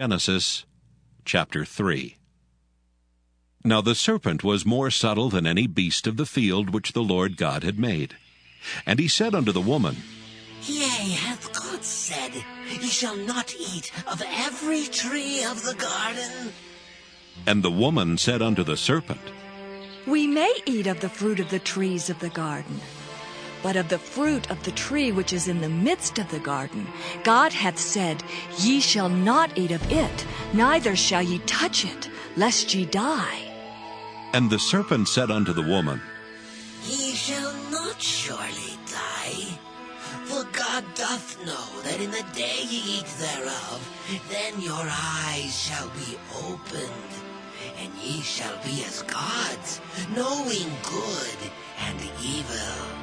Genesis chapter 3. Now the serpent was more subtle than any beast of the field which the Lord God had made. And he said unto the woman, Yea, hath God said, Ye shall not eat of every tree of the garden? And the woman said unto the serpent, We may eat of the fruit of the trees of the garden. But of the fruit of the tree which is in the midst of the garden, God hath said, Ye shall not eat of it, neither shall ye touch it, lest ye die. And the serpent said unto the woman, Ye shall not surely die. For God doth know that in the day ye eat thereof, then your eyes shall be opened, and ye shall be as gods, knowing good and evil.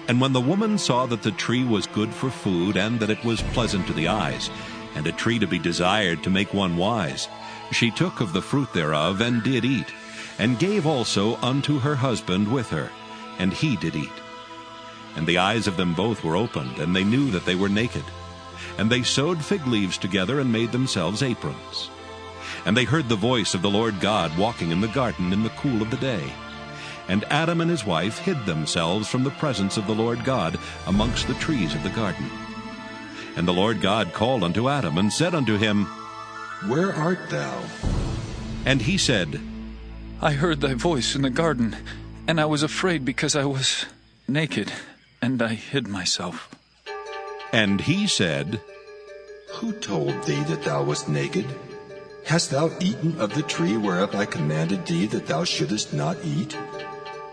And when the woman saw that the tree was good for food, and that it was pleasant to the eyes, and a tree to be desired to make one wise, she took of the fruit thereof, and did eat, and gave also unto her husband with her, and he did eat. And the eyes of them both were opened, and they knew that they were naked. And they sewed fig leaves together, and made themselves aprons. And they heard the voice of the Lord God walking in the garden in the cool of the day. And Adam and his wife hid themselves from the presence of the Lord God amongst the trees of the garden. And the Lord God called unto Adam, and said unto him, Where art thou? And he said, I heard thy voice in the garden, and I was afraid because I was naked, and I hid myself. And he said, Who told thee that thou wast naked? Hast thou eaten of the tree whereof I commanded thee that thou shouldest not eat?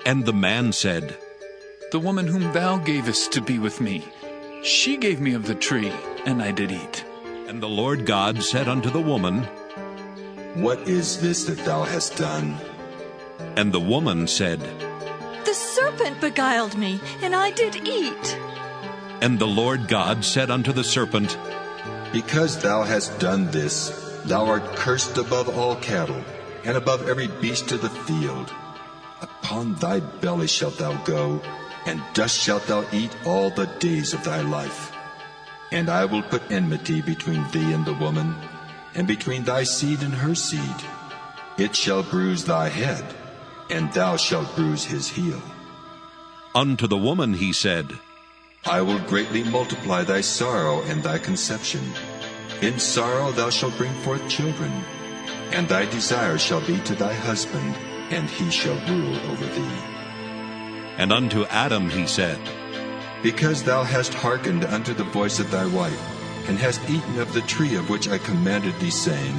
And the man said, The woman whom thou gavest to be with me, she gave me of the tree, and I did eat. And the Lord God said unto the woman, What is this that thou hast done? And the woman said, The serpent beguiled me, and I did eat. And the Lord God said unto the serpent, Because thou hast done this, thou art cursed above all cattle, and above every beast of the field. Upon thy belly shalt thou go, and dust shalt thou eat all the days of thy life. And I will put enmity between thee and the woman, and between thy seed and her seed. It shall bruise thy head, and thou shalt bruise his heel. Unto the woman he said, I will greatly multiply thy sorrow and thy conception. In sorrow thou shalt bring forth children, and thy desire shall be to thy husband, and he shall rule over thee. And unto Adam he said, Because thou hast hearkened unto the voice of thy wife, and hast eaten of the tree of which I commanded thee, saying,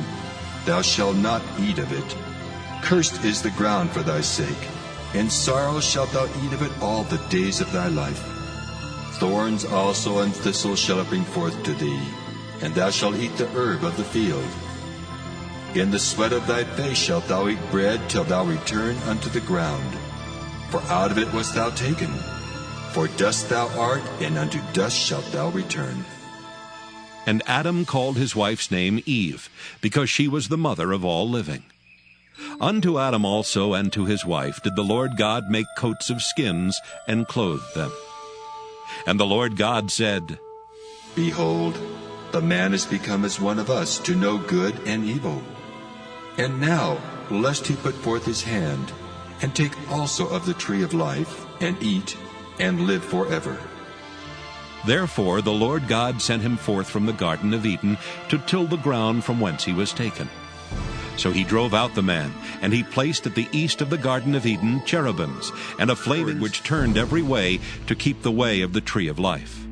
Thou shalt not eat of it. Cursed is the ground for thy sake. In sorrow shalt thou eat of it all the days of thy life. Thorns also and thistles shall it bring forth to thee, and thou shalt eat the herb of the field. In the sweat of thy face shalt thou eat bread till thou return unto the ground. For out of it wast thou taken. For dust thou art, and unto dust shalt thou return. And Adam called his wife's name Eve, because she was the mother of all living. Unto Adam also and to his wife did the Lord God make coats of skins, and clothed them. And the Lord God said, Behold, the man is become as one of us, to know good and evil. And now, lest he put forth his hand, and take also of the tree of life, and eat, and live forever. Therefore the Lord God sent him forth from the garden of Eden to till the ground from whence he was taken. So he drove out the man, and he placed at the east of the garden of Eden cherubims, and a flame which turned every way to keep the way of the tree of life.